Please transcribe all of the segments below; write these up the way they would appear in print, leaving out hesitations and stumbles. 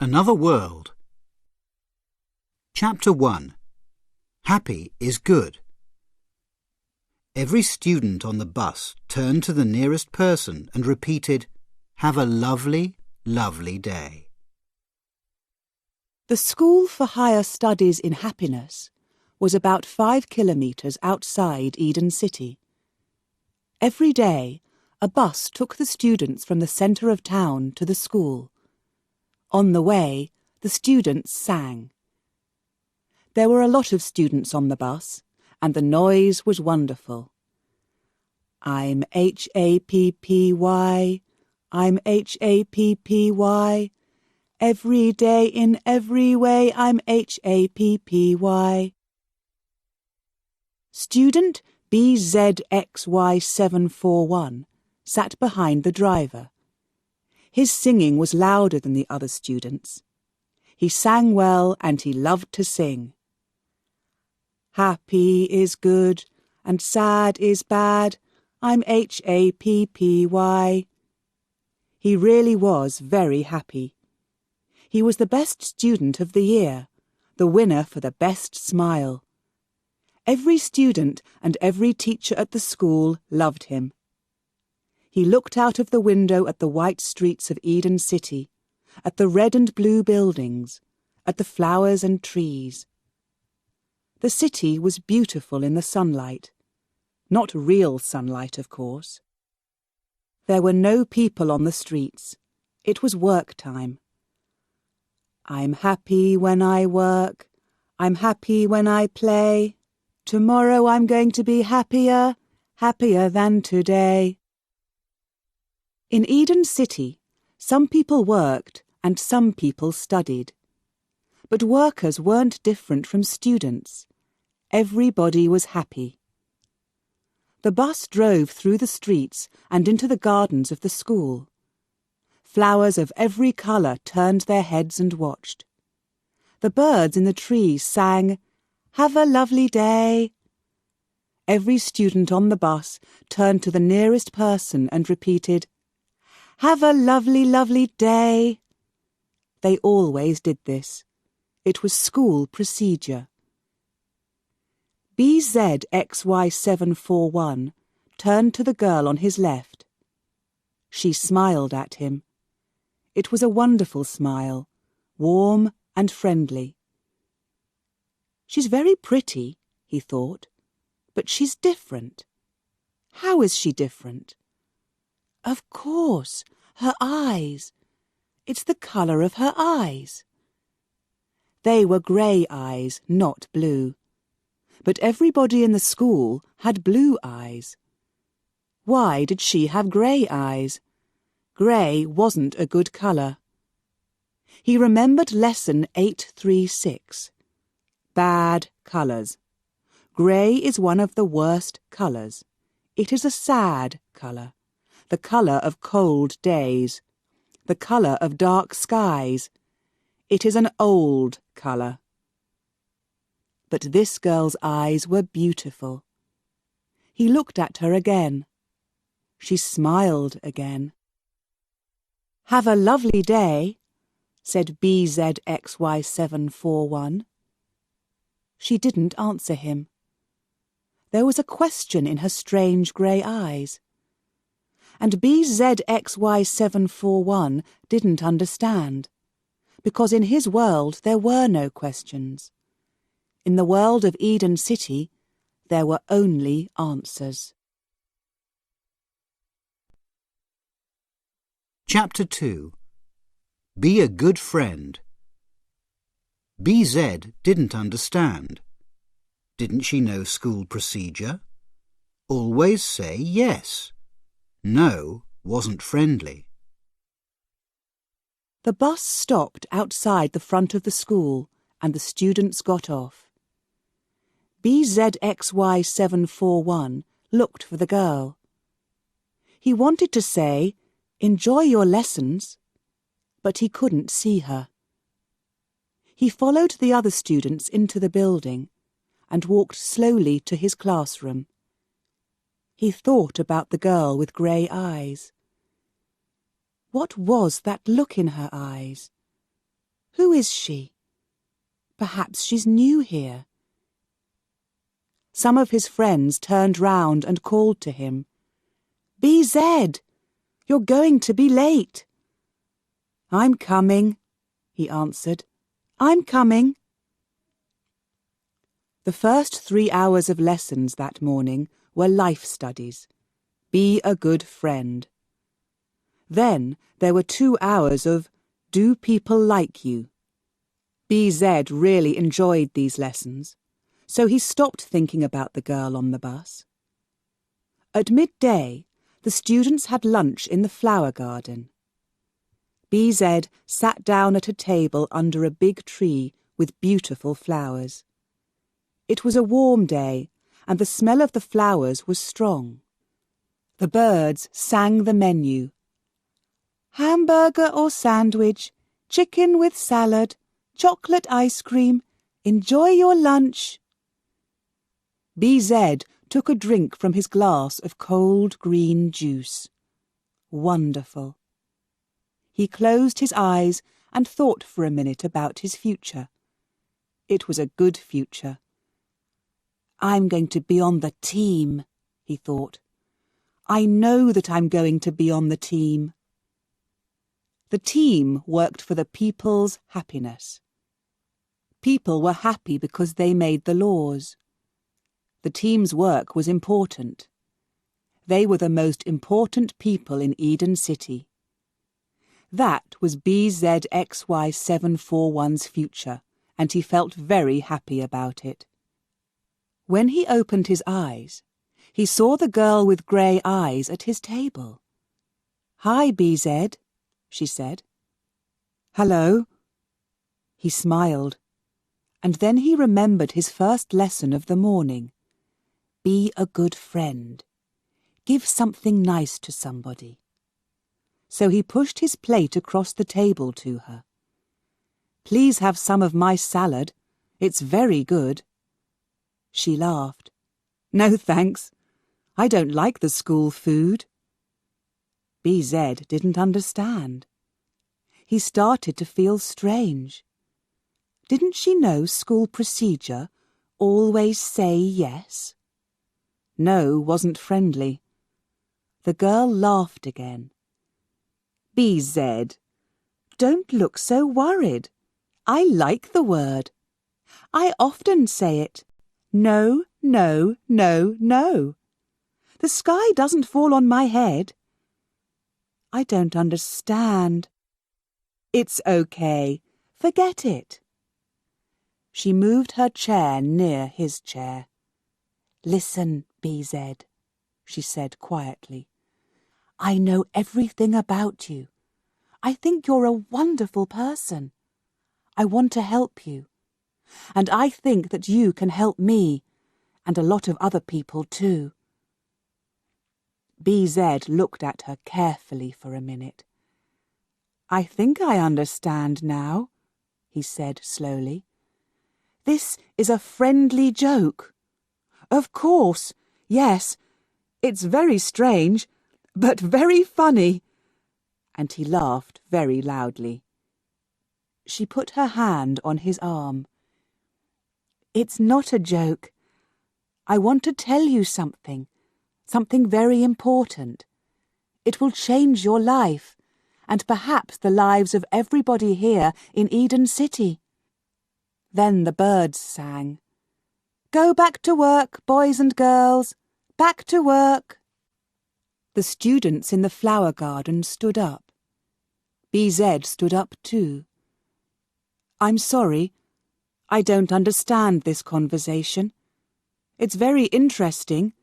Another World. Chapter 1. Happy is good. Every student on the bus turned to the nearest person and repeated, "Have a lovely, lovely day." The School for Higher Studies in Happiness was about 5 kilometres outside Eden City. Every day, a bus took the students from the centre of town to the school. On the way, the students sang. There were a lot of students on the bus, and the noise was wonderful. I'm Happy, I'm Happy. Every day in every way I'm Happy. Student BZXY741 sat behind the driver. His singing was louder than the other students. He sang well and he loved to sing. Happy is good and sad is bad. I'm Happy. He really was very happy. He was the best student of the year, the winner for the best smile. Every student and every teacher at the school loved him. He looked out of the window at the white streets of Eden City, at the red and blue buildings, at the flowers and trees. The city was beautiful in the sunlight. Not real sunlight, of course. There were no people on the streets. It was work time. I'm happy when I work. I'm happy when I play. Tomorrow I'm going to be happier, happier than today. In Eden City, some people worked and some people studied. But workers weren't different from students. Everybody was happy. The bus drove through the streets and into the gardens of the school. Flowers of every colour turned their heads and watched. The birds in the trees sang, "Have a lovely day." Every student on the bus turned to the nearest person and repeated, "Have a lovely, lovely day." They always did this. It was school procedure. BZXY741 turned to the girl on his left. She smiled at him. It was a wonderful smile, warm and friendly. She's very pretty, he thought, but she's different. How is she different? Of course, her eyes. It's the colour of her eyes. They were grey eyes, not blue. But everybody in the school had blue eyes. Why did she have grey eyes? Grey wasn't a good colour. He remembered lesson 836. Bad colours. Grey is one of the worst colours. It is a sad colour, the colour of cold days, the colour of dark skies. It is an old colour. But this girl's eyes were beautiful. He looked at her again. She smiled again. "Have a lovely day," said BZXY741. She didn't answer him. There was a question in her strange grey eyes. And BZXY741 didn't understand, because in his world there were no questions. In the world of Eden City, there were only answers. Chapter 2. Be a good friend. BZ didn't understand. Didn't she know school procedure? Always say yes. No wasn't friendly. The bus stopped outside the front of the school and the students got off. BZXY741 looked for the girl. He wanted to say, "Enjoy your lessons," but he couldn't see her. He followed the other students into the building and walked slowly to his classroom. He thought about the girl with grey eyes. What was that look in her eyes? Who is she? Perhaps she's new here. Some of his friends turned round and called to him. BZ, you're going to be late. I'm coming, he answered. I'm coming. The first 3 hours of lessons that morning were life studies. Be a good friend. Then there were 2 hours of Do people like you? BZ really enjoyed these lessons, so he stopped thinking about the girl on the bus. At midday, the students had lunch in the flower garden. BZ sat down at a table under a big tree with beautiful flowers. It was a warm day, and the smell of the flowers was strong. The birds sang the menu. Hamburger or sandwich, chicken with salad, chocolate ice cream, enjoy your lunch. BZ took a drink from his glass of cold green juice. Wonderful. He closed his eyes and thought for a minute about his future. It was a good future. I'm going to be on the team, he thought. I know that I'm going to be on the team. The team worked for the people's happiness. People were happy because they made the laws. The team's work was important. They were the most important people in Eden City. That was BZXY741's future, and he felt very happy about it. When he opened his eyes, he saw the girl with grey eyes at his table. Hi, BZ, she said. Hello. He smiled, and then he remembered his first lesson of the morning. Be a good friend. Give something nice to somebody. So he pushed his plate across the table to her. Please have some of my salad. It's very good. She laughed. No, thanks. I don't like the school food. BZ didn't understand. He started to feel strange. Didn't she know school procedure? Always say yes? No wasn't friendly. The girl laughed again. BZ, don't look so worried. I like the word. I often say it. No, no, no, no. The sky doesn't fall on my head. I don't understand. It's okay. Forget it. She moved her chair near his chair. Listen, BZ, she said quietly. I know everything about you. I think you're a wonderful person. I want to help you. And I think that you can help me, and a lot of other people too. BZ looked at her carefully for a minute. I think I understand now, he said slowly. This is a friendly joke. Of course, yes. It's very strange, but very funny. And he laughed very loudly. She put her hand on his arm. It's not a joke. I want to tell you something very important. It will change your life, and perhaps the lives of everybody here in Eden City. Then the birds sang. Go back to work, boys and girls. Back to work. The students in the flower garden stood up. BZ stood up too. I'm sorry. I don't understand this conversation. It's very interesting,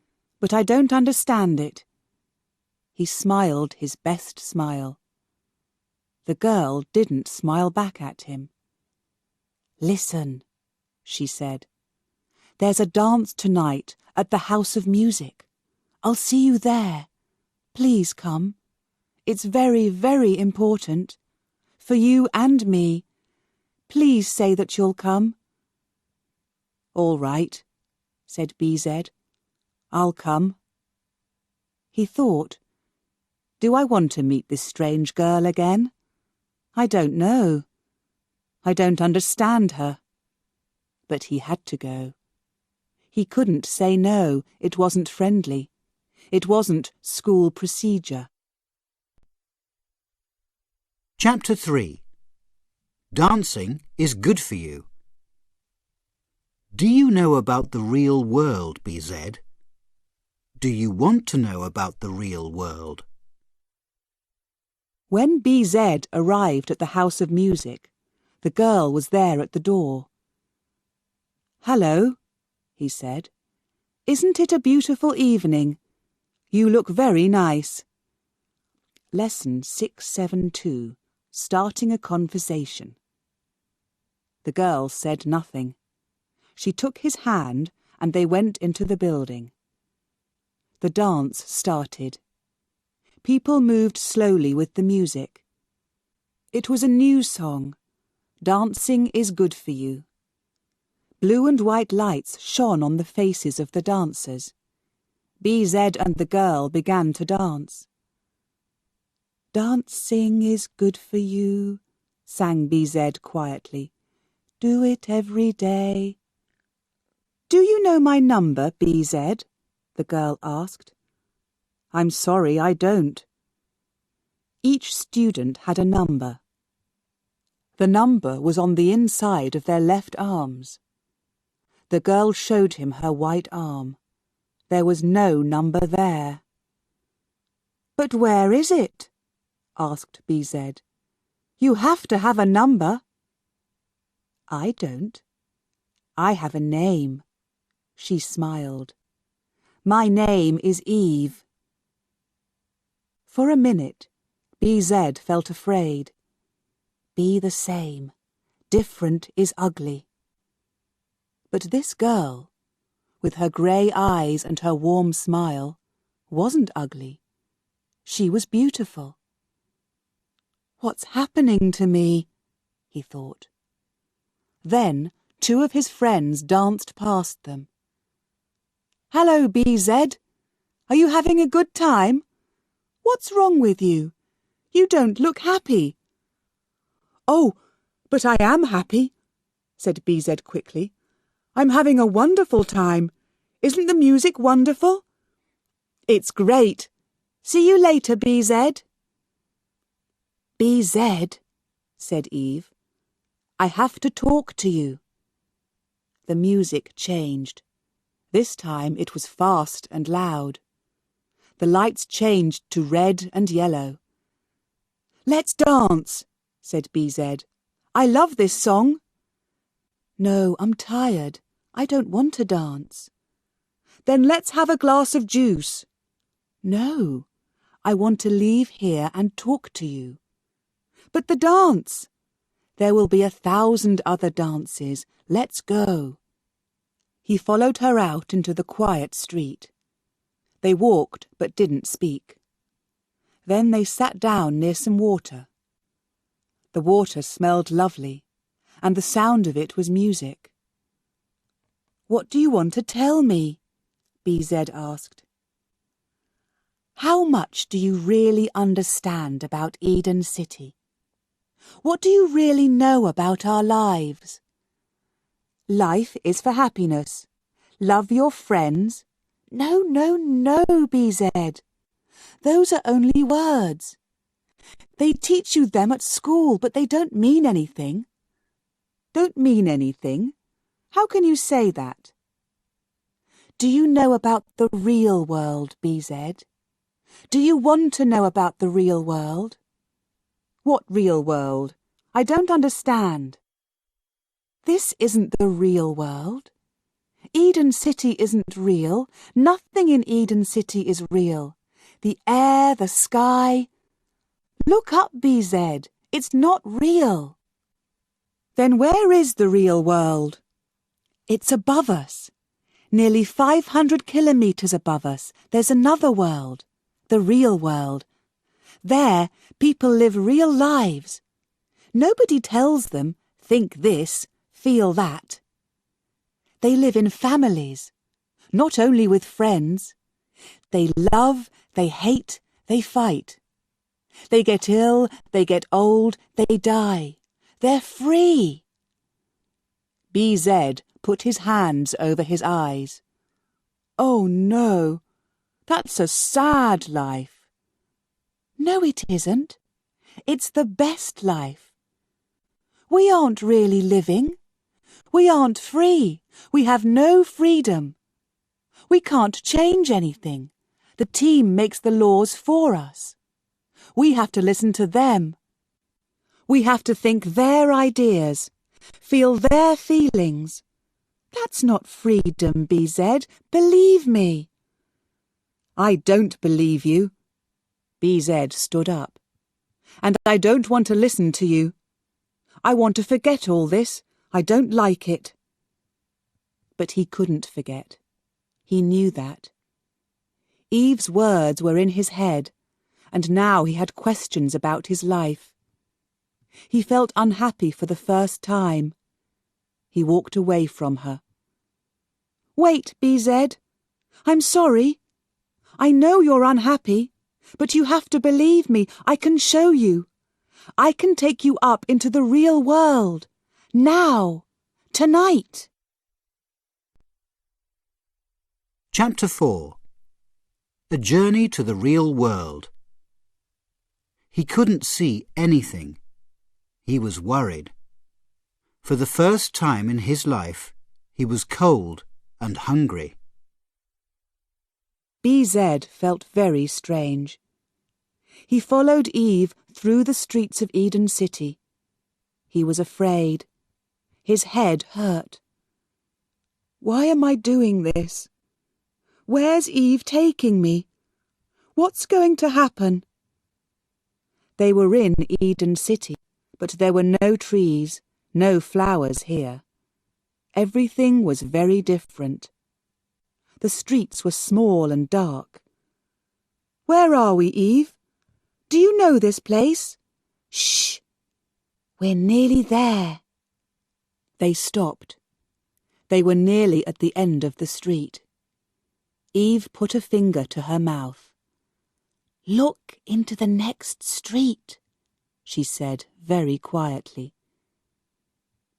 but I don't understand it. He smiled his best smile. The girl didn't smile back at him. Listen, she said. There's a dance tonight at the House of Music. I'll see you there. Please come. It's very, very important. For you and me. Please say that you'll come. All right, said BZ. I'll come. He thought, do I want to meet this strange girl again? I don't know. I don't understand her. But he had to go. He couldn't say no, it wasn't friendly. It wasn't school procedure. Chapter 3. Dancing is good for you. Do you know about the real world, BZ? Do you want to know about the real world? When BZ arrived at the House of Music, the girl was there at the door. "Hello," he said. "Isn't it a beautiful evening? You look very nice." Lesson 672, Starting a Conversation. The girl said nothing. She took his hand and they went into the building. The dance started. People moved slowly with the music. It was a new song, Dancing is Good for You. Blue and white lights shone on the faces of the dancers. BZ and the girl began to dance. "Dancing is good for you," sang BZ quietly. "Do it every day." "Do you know my number, BZ?" the girl asked. "I'm sorry, I don't." Each student had a number. The number was on the inside of their left arms. The girl showed him her white arm. There was no number there. "But where is it?" asked BZ. "You have to have a number." "I don't. I have a name." She smiled. "My name is Eve." For a minute, BZ felt afraid. Be the same. Different is ugly. But this girl, with her grey eyes and her warm smile, wasn't ugly. She was beautiful. "What's happening to me?" he thought. Then 2 of his friends danced past them. "Hello, BZ. Are you having a good time? What's wrong with you? You don't look happy." "Oh, but I am happy," said BZ quickly. "I'm having a wonderful time. Isn't the music wonderful?" "It's great. See you later, BZ." "BZ," said Eve, "I have to talk to you." The music changed. This time it was fast and loud. The lights changed to red and yellow. "Let's dance," said BZ. "I love this song." "No, I'm tired. I don't want to dance." "Then let's have a glass of juice." "No, I want to leave here and talk to you." "But the dance." "There will be 1,000 other dances. Let's go." He followed her out into the quiet street. They walked but didn't speak. Then they sat down near some water. The water smelled lovely, and the sound of it was music. "What do you want to tell me?" BZ asked. "How much do you really understand about Eden City? What do you really know about our lives? Life is for happiness. Love your friends." "No, no, no, BZ. Those are only words. They teach you them at school, but they don't mean anything." "Don't mean anything? How can you say that?" "Do you know about the real world, BZ? Do you want to know about the real world?" "What real world? I don't understand." "This isn't the real world. Eden City isn't real. Nothing in Eden City is real. The air, the sky. Look up, BZ. It's not real." "Then where is the real world?" "It's above us. Nearly 500 kilometres above us. There's another world. The real world. There, people live real lives. Nobody tells them, think this, feel that. They live in families, not only with friends. They love, they hate, they fight. They get ill, they get old, they die. They're free. BZ put his hands over his eyes. Oh no, that's a sad life. No, it isn't. It's the best life. We aren't really living. We aren't free. We have no freedom. We can't change anything. The team makes the laws for us. We have to listen to them. We have to think their ideas, feel their feelings. That's not freedom, BZ. Believe me. I don't believe you. BZ stood up. And I don't want to listen to you. I want to forget all this. I don't like it. But he couldn't forget. He knew that. Eve's words were in his head, and now he had questions about his life. He felt unhappy for the first time. He walked away from her. Wait, BZ. I'm sorry. I know you're unhappy, but you have to believe me. I can show you. I can take you up into the real world. Now. Tonight. Chapter 4. A Journey to the Real World. He couldn't see anything. He was worried. For the first time in his life, he was cold and hungry. BZ felt very strange. He followed Eve through the streets of Eden City. He was afraid. His head hurt. Why am I doing this? Where's Eve taking me? What's going to happen? They were in Eden City, but there were no trees, no flowers here. Everything was very different. The streets were small and dark. Where are we, Eve? Do you know this place? Shh! We're nearly there. They stopped. They were nearly at the end of the street. Eve put a finger to her mouth. Look into the next street, she said very quietly.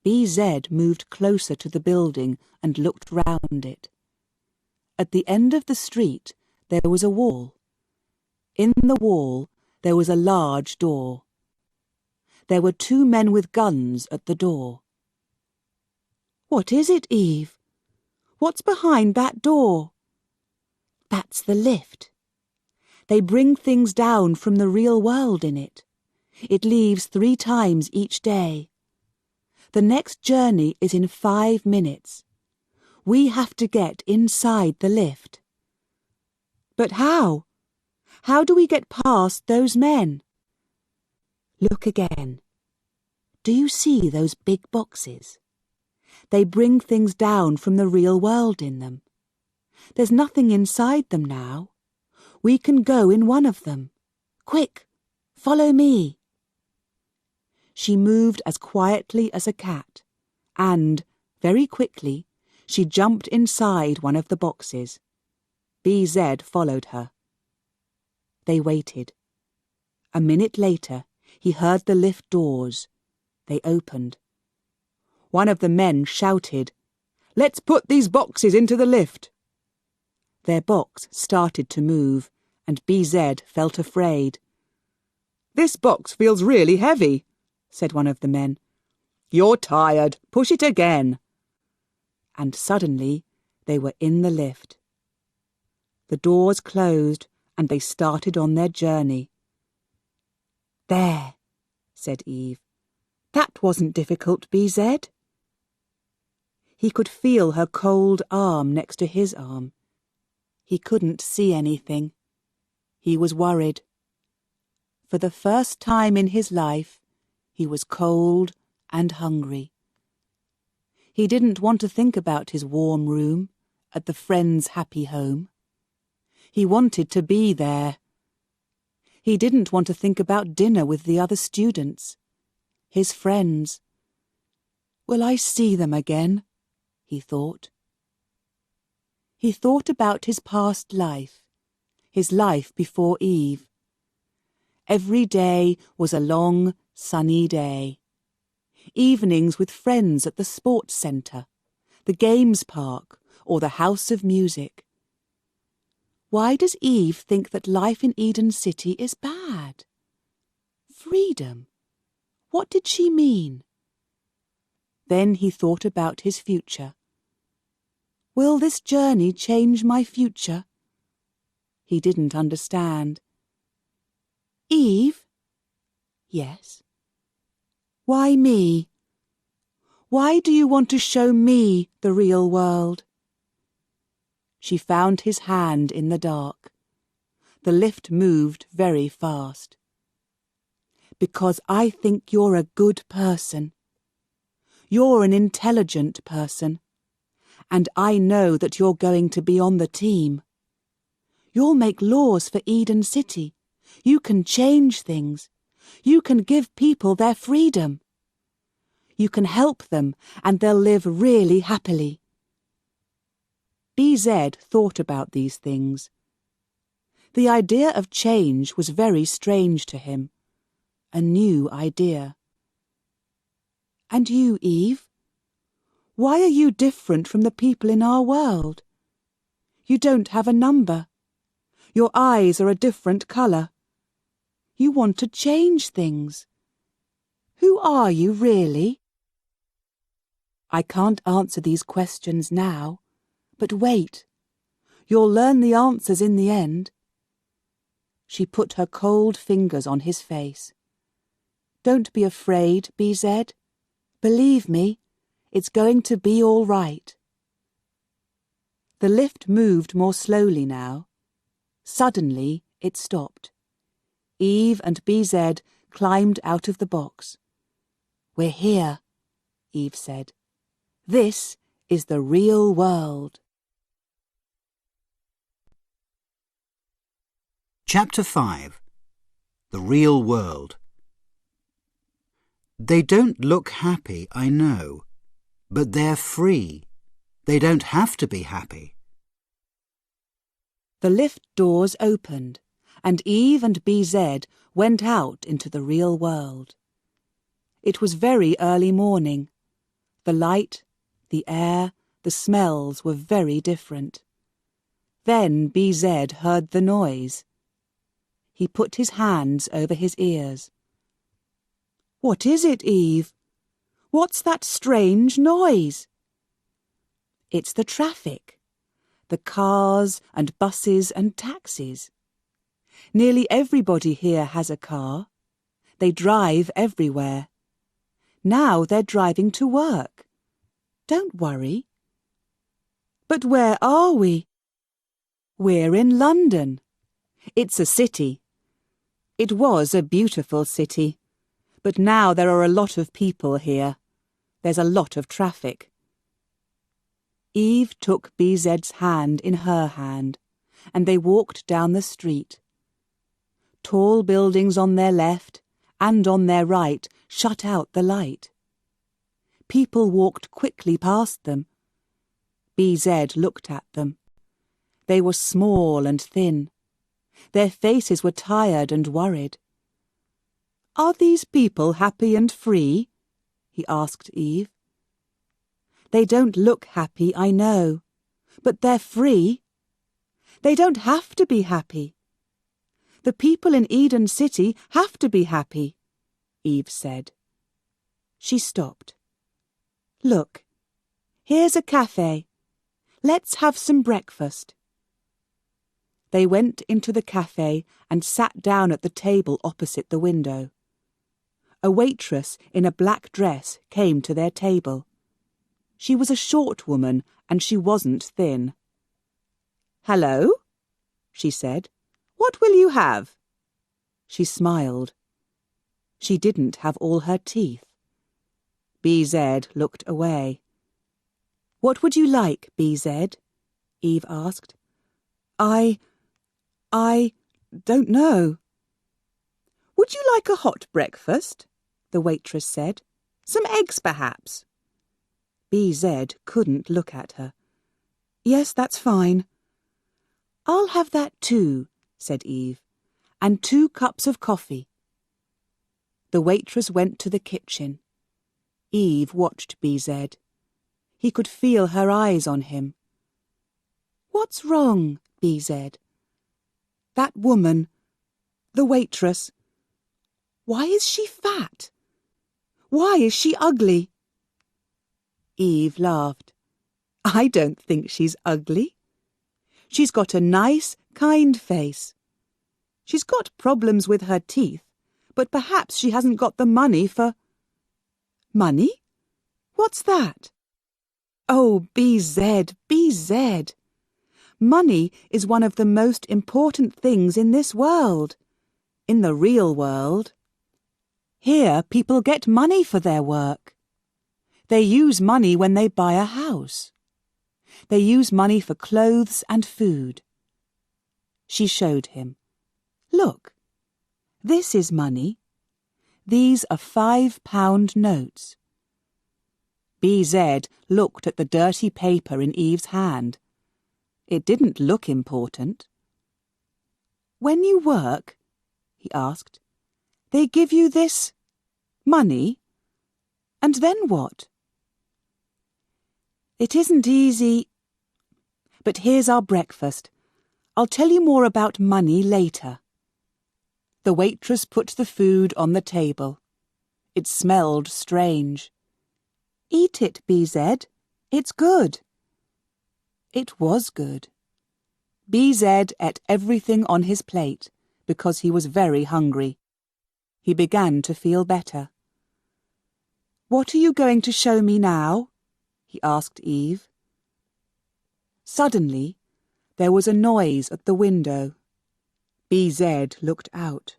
BZ moved closer to the building and looked round it. At the end of the street there was a wall. In the wall there was a large door. There were 2 men with guns at the door. What is it, Eve? What's behind that door? That's the lift. They bring things down from the real world in it. It leaves 3 times each day. The next journey is in 5 minutes. We have to get inside the lift. But how? How do we get past those men? Look again. Do you see those big boxes? They bring things down from the real world in them. There's nothing inside them now. We can go in one of them. Quick, follow me. She moved as quietly as a cat, and, very quickly, she jumped inside one of the boxes. BZ followed her. They waited. A minute later, he heard the lift doors. They opened. One of the men shouted, "Let's put these boxes into the lift." Their box started to move, and BZ felt afraid. "This box feels really heavy," said one of the men. "You're tired. Push it again." And suddenly they were in the lift. The doors closed, and they started on their journey. "There," said Eve. "That wasn't difficult, BZ." He could feel her cold arm next to his arm. He couldn't see anything. He was worried. For the first time in his life, he was cold and hungry. He didn't want to think about his warm room at the friends' happy home. He wanted to be there. He didn't want to think about dinner with the other students, his friends. Will I see them again? He thought. He thought about his past life, his life before Eve. Every day was a long, sunny day. evenings with friends at the sports centre, the games park, or the House of Music. Why does Eve think that life in Eden City is bad? Freedom. What did she mean? Then he thought about his future. Will this journey change my future? He didn't understand. Eve? Yes. Why me? Why do you want to show me the real world? She found his hand in the dark. The lift moved very fast. Because I think you're a good person. You're an intelligent person. And I know that you're going to be on the team. You'll make laws for Eden City. You can change things. You can give people their freedom. You can help them and they'll live really happily. BZ thought about these things. The idea of change was very strange to him. A new idea. And you, Eve? Why are you different from the people in our world? You don't have a number. Your eyes are a different colour. You want to change things. Who are you, really? I can't answer these questions now, but wait. You'll learn the answers in the end. She put her cold fingers on his face. Don't be afraid, BZ. Believe me, it's going to be all right. The lift moved more slowly now. Suddenly, it stopped. Eve and BZ climbed out of the box. We're here, Eve said. This is the real world. Chapter 5. The Real World. They don't look happy, I know, but they're free. They don't have to be happy. The lift doors opened, and Eve and BZ went out into the real world. It was very early morning. The light, the air, the smells were very different. Then BZ heard the noise. He put his hands over his ears. What is it, Eve? What's that strange noise? It's the traffic. The cars and buses and taxis. Nearly everybody here has a car. They drive everywhere. Now they're driving to work. Don't worry. But where are we? We're in London. It's a city. It was a beautiful city, but now there are a lot of people here. There's a lot of traffic. Eve took BZ's hand in her hand, and they walked down the street. Tall buildings on their left and on their right shut out the light. People walked quickly past them. BZ looked at them. They were small and thin. Their faces were tired and worried. Are these people happy and free? He asked Eve. They don't look happy, I know, but they're free. They don't have to be happy. The people in Eden City have to be happy, Eve said. She stopped. Look, here's a cafe. Let's have some breakfast. They went into the cafe and sat down at the table opposite the window. A waitress in a black dress came to their table. She was a short woman and she wasn't thin. Hello, she said. What will you have? She smiled. She didn't have all her teeth. BZ looked away. What would you like, BZ? Eve asked. I don't know. Would you like a hot breakfast? The waitress said. Some eggs, perhaps? BZ couldn't look at her. Yes, that's fine. I'll have that too, said Eve, and 2 cups of coffee. The waitress went to the kitchen. Eve watched BZ. He could feel her eyes on him. "What's wrong, BZ? That woman, the waitress. Why is she fat? Why is she ugly?" Eve laughed. "I don't think she's ugly. She's got a nice, kind face. She's got problems with her teeth, but perhaps she hasn't got the money for—" "Money? What's that?" "Oh, BZ, BZ. Money is one of the most important things in this world. In the real world. Here people get money for their work. They use money when they buy a house. They use money for clothes and food." She showed him. "Look, this is money. These are £5 notes." BZ looked at the dirty paper in Eve's hand. It didn't look important. "When you work," he asked, "they give you this money? And then what?" "It isn't easy. But here's our breakfast. I'll tell you more about money later." The waitress put the food on the table. It smelled strange. "Eat it, BZ. It's good." It was good. BZ ate everything on his plate because he was very hungry. He began to feel better. "What are you going to show me now?" he asked Eve. Suddenly, there was a noise at the window. BZ looked out.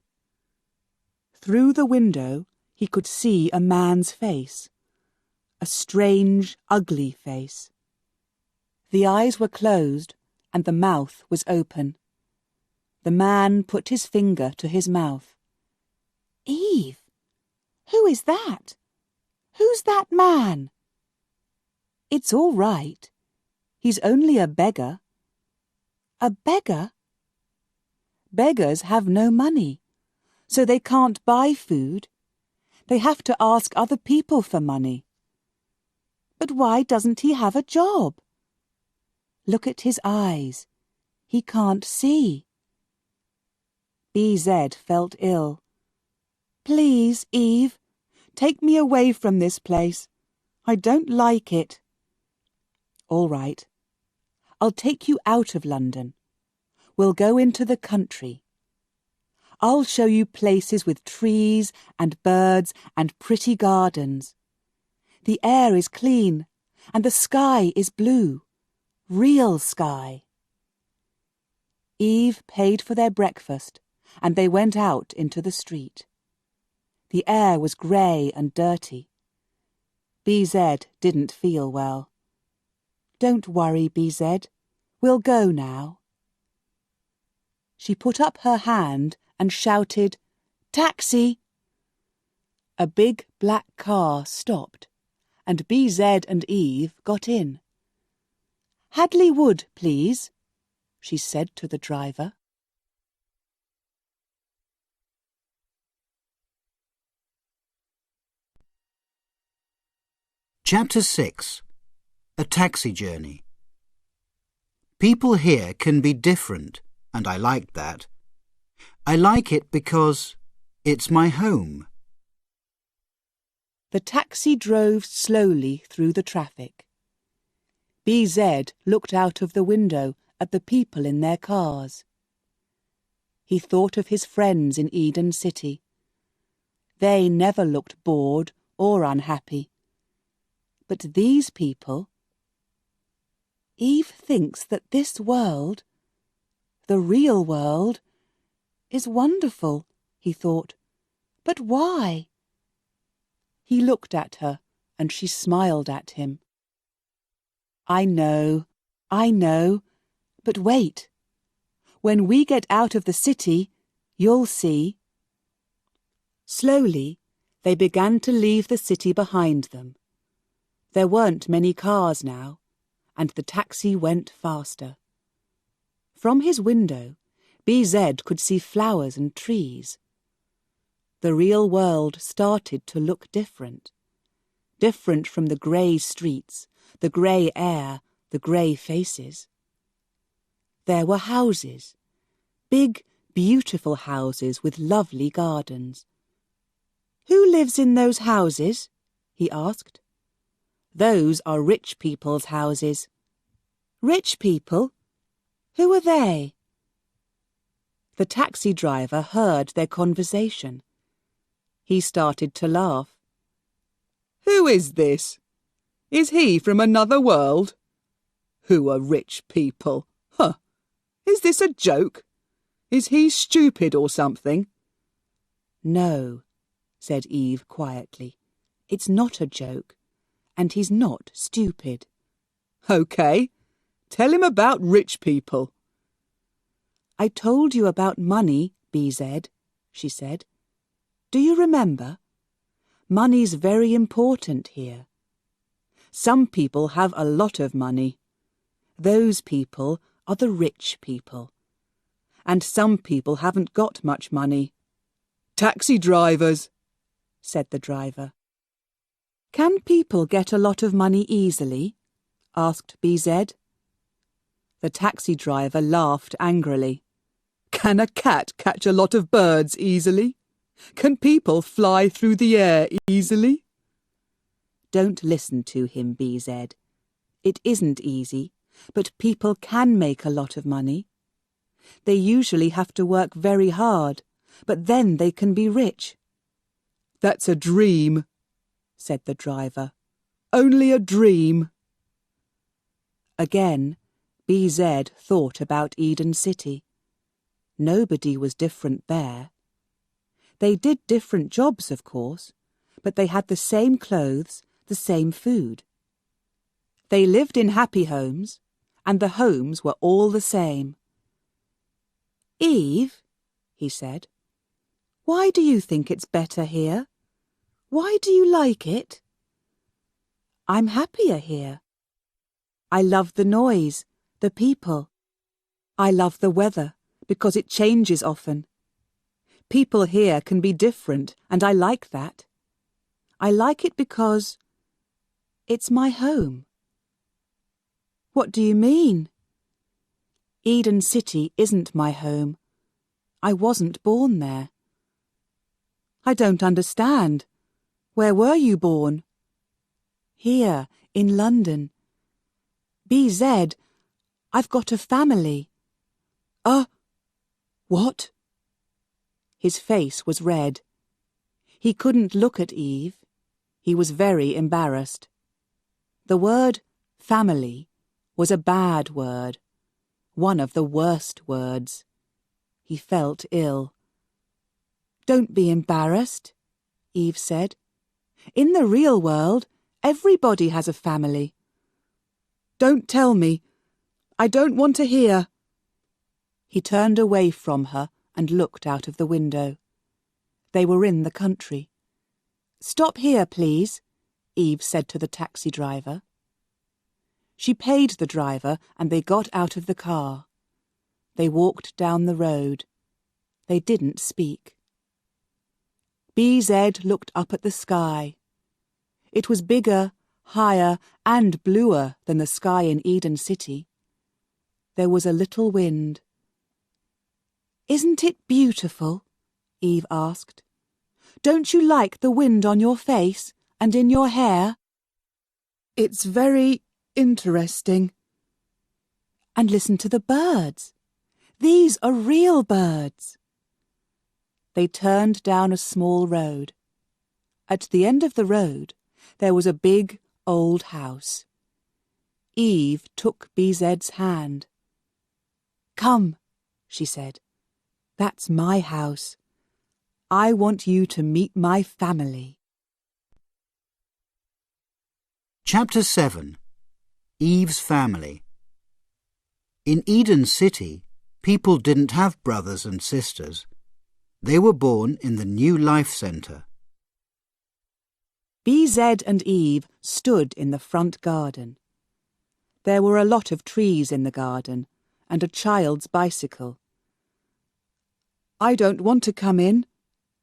Through the window, he could see a man's face. A strange, ugly face. The eyes were closed and the mouth was open. The man put his finger to his mouth. "Eve, who is that? Who's that man?" "It's all right. He's only a beggar." "A beggar?" "Beggars have no money, so they can't buy food. They have to ask other people for money." "But why doesn't he have a job?" "Look at his eyes. He can't see." BZ felt ill. "Please, Eve, take me away from this place. I don't like it." "All right. I'll take you out of London. We'll go into the country. I'll show you places with trees and birds and pretty gardens. The air is clean and the sky is blue. Real sky." Eve paid for their breakfast and they went out into the street. The air was grey and dirty. BZ didn't feel well. "Don't worry, BZ. We'll go now." She put up her hand and shouted, "Taxi!" A big black car stopped and BZ and Eve got in. "Hadley Wood, please," she said to the driver. Chapter 6. A Taxi Journey. People here can be different, and I like that. I like it because it's my home. The taxi drove slowly through the traffic. BZ looked out of the window at the people in their cars. He thought of his friends in Eden City. They never looked bored or unhappy. But these people... Eve thinks that this world, the real world, is wonderful, he thought. But why? He looked at her and she smiled at him. I know, but wait. When we get out of the city, you'll see." Slowly, they began to leave the city behind them. There weren't many cars now, and the taxi went faster. From his window, BZ could see flowers and trees. The real world started to look different. different from the grey streets, the grey air, the grey faces. There were houses, big, beautiful houses with lovely gardens. "Who lives in those houses?" he asked. "Those are rich people's houses." "Rich people? Who are they?" The taxi driver heard their conversation. He started to laugh. "Who is this? Is he from another world? Who are rich people? Huh! Is this a joke? Is he stupid or something?" "No," said Eve quietly. "It's not a joke, and he's not stupid." "OK, tell him about rich people." "I told you about money, BZ," she said. "Do you remember? Money's very important here. Some people have a lot of money. Those people are the rich people. And some people haven't got much money." "Taxi drivers," said the driver. "Can people get a lot of money easily?" asked BZ. The taxi driver laughed angrily. "Can a cat catch a lot of birds easily? Can people fly through the air easily?" "Don't listen to him, BZ. It isn't easy, but people can make a lot of money. They usually have to work very hard, but then they can be rich." "That's a dream," said the driver. "Only a dream." Again, BZ thought about Eden City. Nobody was different there. They did different jobs, of course, but they had the same clothes, the same food. They lived in happy homes, and the homes were all the same. "Eve," he said, "why do you think it's better here? Why do you like it?" "I'm happier here. I love the noise, the people. I love the weather, because it changes often. People here can be different, and I like that. I like it because it's my home." "What do you mean?" "Eden City isn't my home. I wasn't born there." "I don't understand. Where were you born?" "Here, in London. BZ, I've got a family." What?" His face was red. He couldn't look at Eve. He was very embarrassed. The word family was a bad word, one of the worst words. He felt ill. "Don't be embarrassed," Eve said. "In the real world, everybody has a family." "Don't tell me. I don't want to hear." He turned away from her and looked out of the window. They were in the country. "Stop here, please," Eve said to the taxi driver. She paid the driver and they got out of the car. They walked down the road. They didn't speak. BZ looked up at the sky. It was bigger, higher and bluer than the sky in Eden City. There was a little wind. "Isn't it beautiful?" Eve asked. "Don't you like the wind on your face and in your hair?" "It's very interesting." "And listen to the birds. These are real birds." They turned down a small road. At the end of the road, there was a big, old house. Eve took BZ's hand. "Come," she said. "That's my house. I want you to meet my family." Chapter 7. Eve's Family. In Eden City, people didn't have brothers and sisters. They were born in the New Life Centre. BZ and Eve stood in the front garden. There were a lot of trees in the garden and a child's bicycle. "I don't want to come in,"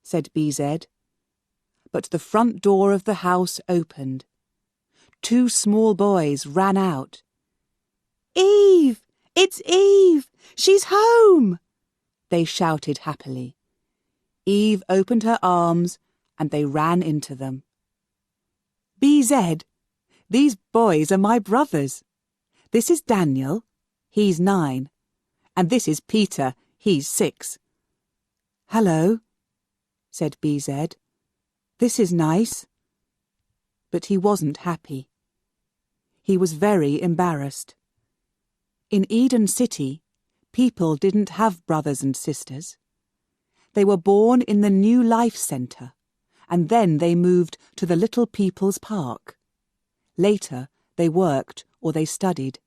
said BZ. but the front door of the house opened. 2 small boys ran out. "Eve! It's Eve! She's home!" they shouted happily. Eve opened her arms and they ran into them. "BZ, these boys are my brothers. This is Daniel, he's 9, and this is Peter, he's 6. "Hello," said BZ. "This is nice." But he wasn't happy. He was very embarrassed. In Eden City, people didn't have brothers and sisters. They were born in the New Life Centre, and then they moved to the Little People's Park. Later, they worked or they studied.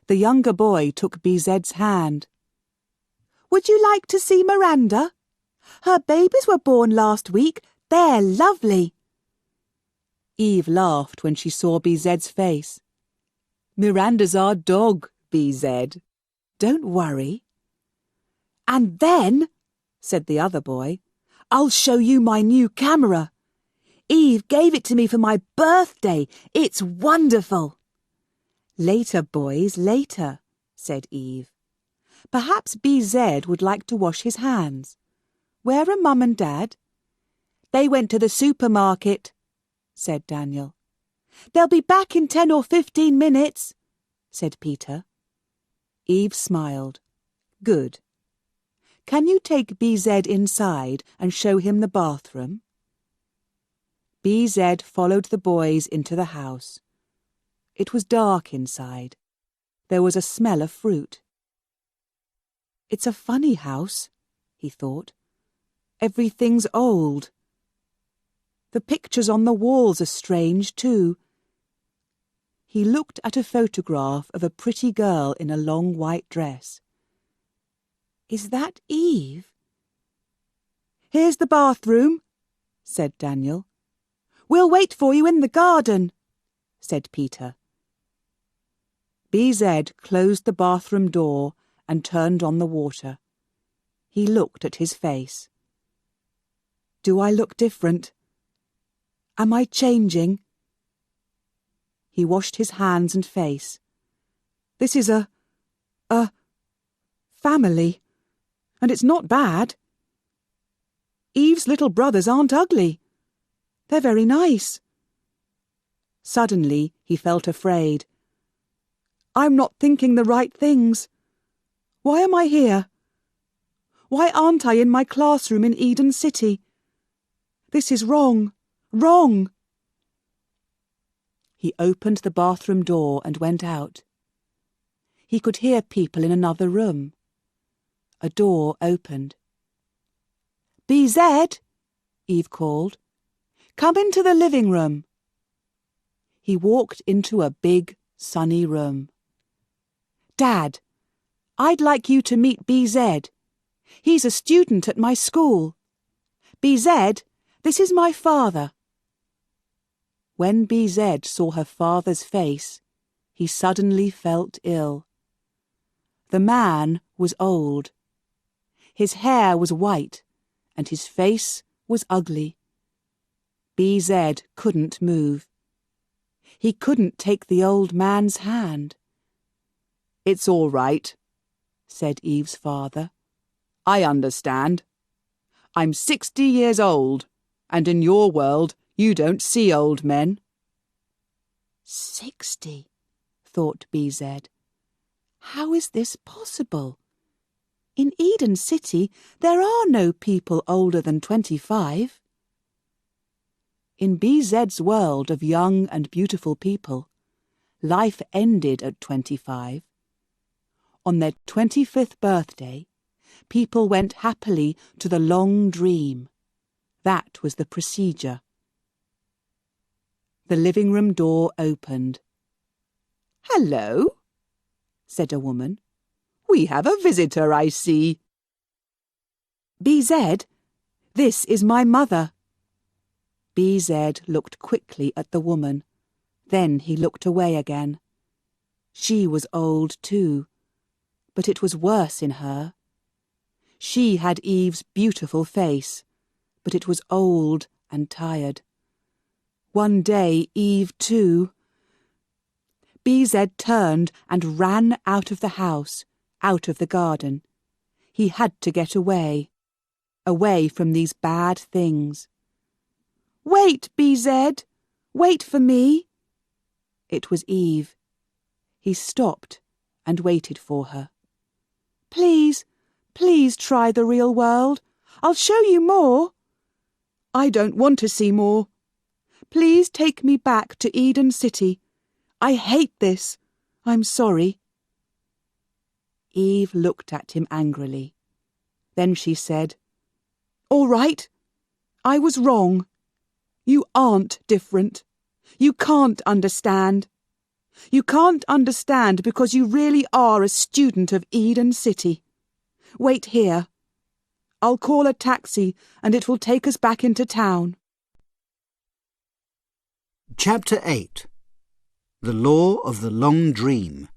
The younger boy took BZ's hand. "Would you like to see Miranda? Her babies were born last week. They're lovely." Eve laughed when she saw BZ's face. "Miranda's our dog, BZ. Don't worry." "And then," said the other boy, "I'll show you my new camera. Eve gave it to me for my birthday. It's wonderful." "Later, boys, later," said Eve. "Perhaps BZ would like to wash his hands. Where are Mum and Dad?" "They went to the supermarket," said Daniel. "They'll be back in 10 or 15 minutes," said Peter. Eve smiled. "Good. Can you take BZ inside and show him the bathroom?" BZ followed the boys into the house. It was dark inside. There was a smell of fruit. "It's a funny house," he thought. "Everything's old. The pictures on the walls are strange too." He looked at a photograph of a pretty girl in a long white dress. "Is that Eve?" "Here's the bathroom," said Daniel. "We'll wait for you in the garden," said Peter. BZ closed the bathroom door and turned on the water. He looked at his face. "Do I look different? Am I changing?" He washed his hands and face. "This is a family, and it's not bad. Eve's little brothers aren't ugly. They're very nice." Suddenly he felt afraid. "I'm not thinking the right things. Why am I here? Why aren't I in my classroom in Eden City? This is wrong, wrong." He opened the bathroom door and went out. He could hear people in another room. A door opened. "BZ," Eve called. "Come into the living room." He walked into a big, sunny room. "Dad, I'd like you to meet BZ. He's a student at my school. BZ, this is my father." When BZ saw her father's face, he suddenly felt ill. The man was old. His hair was white, and his face was ugly. BZ couldn't move. He couldn't take the old man's hand. "It's all right," said Eve's father. "I understand. I'm 60 years old, and in your world you don't see old men." 60, thought BZ. How is this possible? In Eden City there are no people older than 25. In BZ's world of young and beautiful people, life ended at 25. On their 25th birthday, people went happily to the long dream. That was the procedure. The living room door opened. "Hello," said a woman. "We have a visitor, I see." "BZ, this is my mother." BZ looked quickly at the woman. Then he looked away again. She was old too, but it was worse in her. She had Eve's beautiful face, but it was old and tired. One day Eve too. BZ turned and ran out of the house, out of the garden. He had to get away, away from these bad things. "Wait, BZ! Wait for me!" It was Eve. He stopped and waited for her. "Please, please try the real world. I'll show you more." "I don't want to see more. Please take me back to Eden City. I hate this. I'm sorry." Eve looked at him angrily. Then she said, "All right. I was wrong. You aren't different. You can't understand. You can't understand because you really are a student of Eden City. Wait here. I'll call a taxi and it will take us back into town." Chapter 8. The Law of the Long Dream.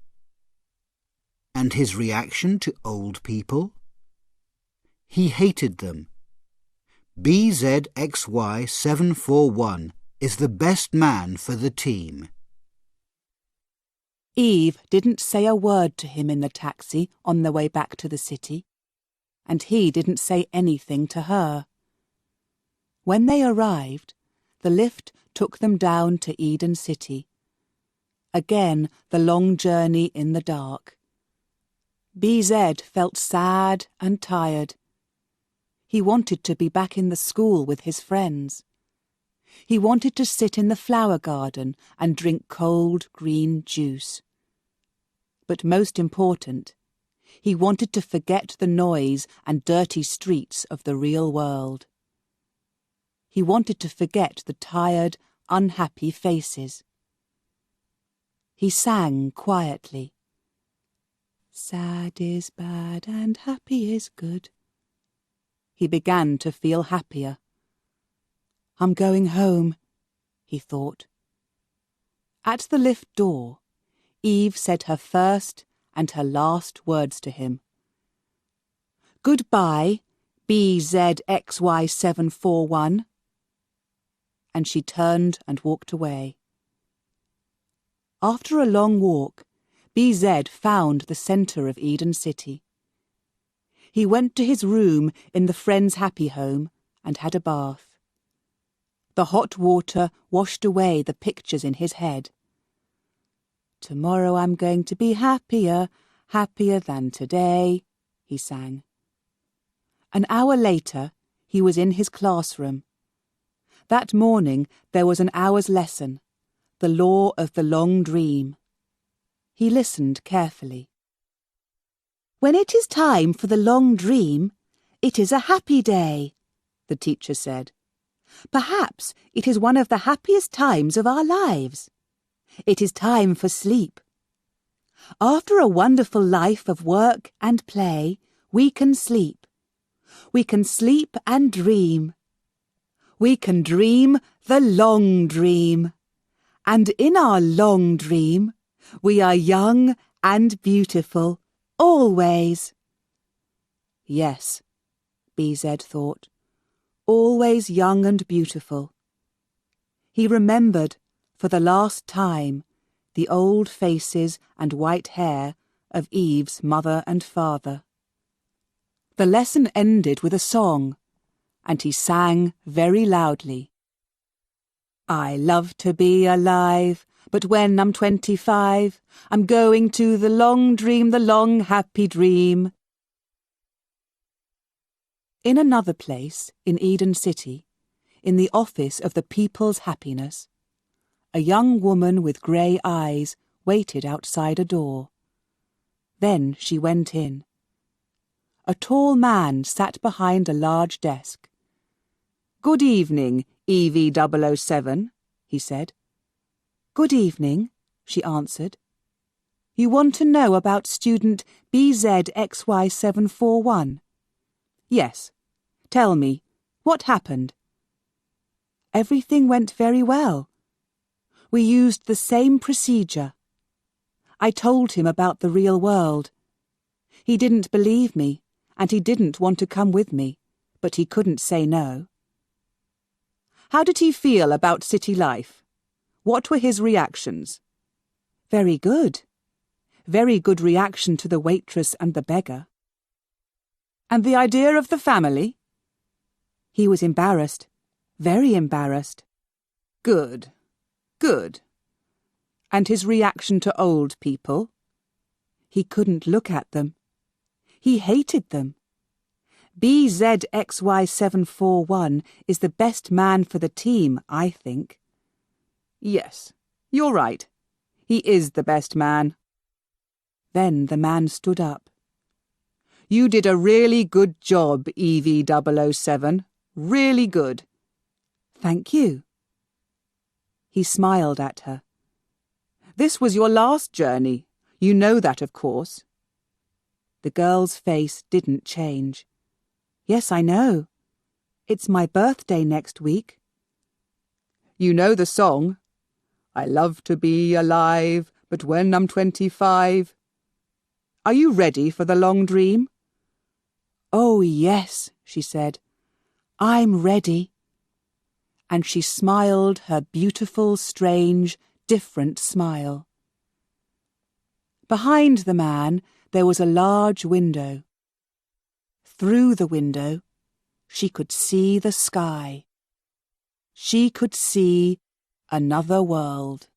And his reaction to old people? He hated them. BZXY741 is the best man for the team. Eve didn't say a word to him in the taxi on the way back to the city, and he didn't say anything to her. When they arrived, the lift took them down to Eden City. Again, the long journey in the dark. BZ felt sad and tired. He wanted to be back in the school with his friends. He wanted to sit in the flower garden and drink cold green juice. But most important, he wanted to forget the noise and dirty streets of the real world. He wanted to forget the tired, unhappy faces. He sang quietly. "Sad is bad and happy is good." He began to feel happier. "I'm going home," he thought. At the lift door, Eve said her first and her last words to him. "Goodbye, BZXY741." And she turned and walked away. After a long walk, BZ found the centre of Eden City. He went to his room in the Friends Happy Home and had a bath. The hot water washed away the pictures in his head. "Tomorrow I'm going to be happier, happier than today," he sang. An hour later, he was in his classroom. That morning there was an hour's lesson, the law of the long dream. He listened carefully. "When it is time for the long dream, it is a happy day," the teacher said. "Perhaps it is one of the happiest times of our lives. It is time for sleep. After a wonderful life of work and play, we can sleep. We can sleep and dream. We can dream the long dream. And in our long dream, we are young and beautiful, always." Yes, BZ thought, always young and beautiful. He remembered, for the last time, the old faces and white hair of Eve's mother and father. The lesson ended with a song, and he sang very loudly. "I love to be alive, but when I'm 25, I'm going to the long dream, the long happy dream." In another place, in Eden City, in the office of the People's Happiness, a young woman with grey eyes waited outside a door. Then she went in. A tall man sat behind a large desk. "Good evening, EV007, he said. "Good evening," she answered. "You want to know about student BZXY741? Yes. Tell me, what happened?" "Everything went very well. We used the same procedure. I told him about the real world. He didn't believe me, and he didn't want to come with me, but he couldn't say no. How did he feel about city life? What were his reactions? Very good. Very good reaction to the waitress and the beggar. And the idea of the family? He was embarrassed. Very embarrassed. Good. Good. And his reaction to old people? He couldn't look at them. He hated them. BZXY741 is the best man for the team, I think. Yes, you're right. He is the best man. Then the man stood up. You did a really good job, EV007. Really good. Thank you. He smiled at her. This was your last journey. You know that, of course. The girl's face didn't change. Yes, I know. It's my birthday next week. You know the song? I love to be alive, but when I'm 25. Are you ready for the long dream? Oh, yes, she said. I'm ready. And she smiled her beautiful, strange, different smile. Behind the man, there was a large window. Through the window, she could see the sky. She could see another world.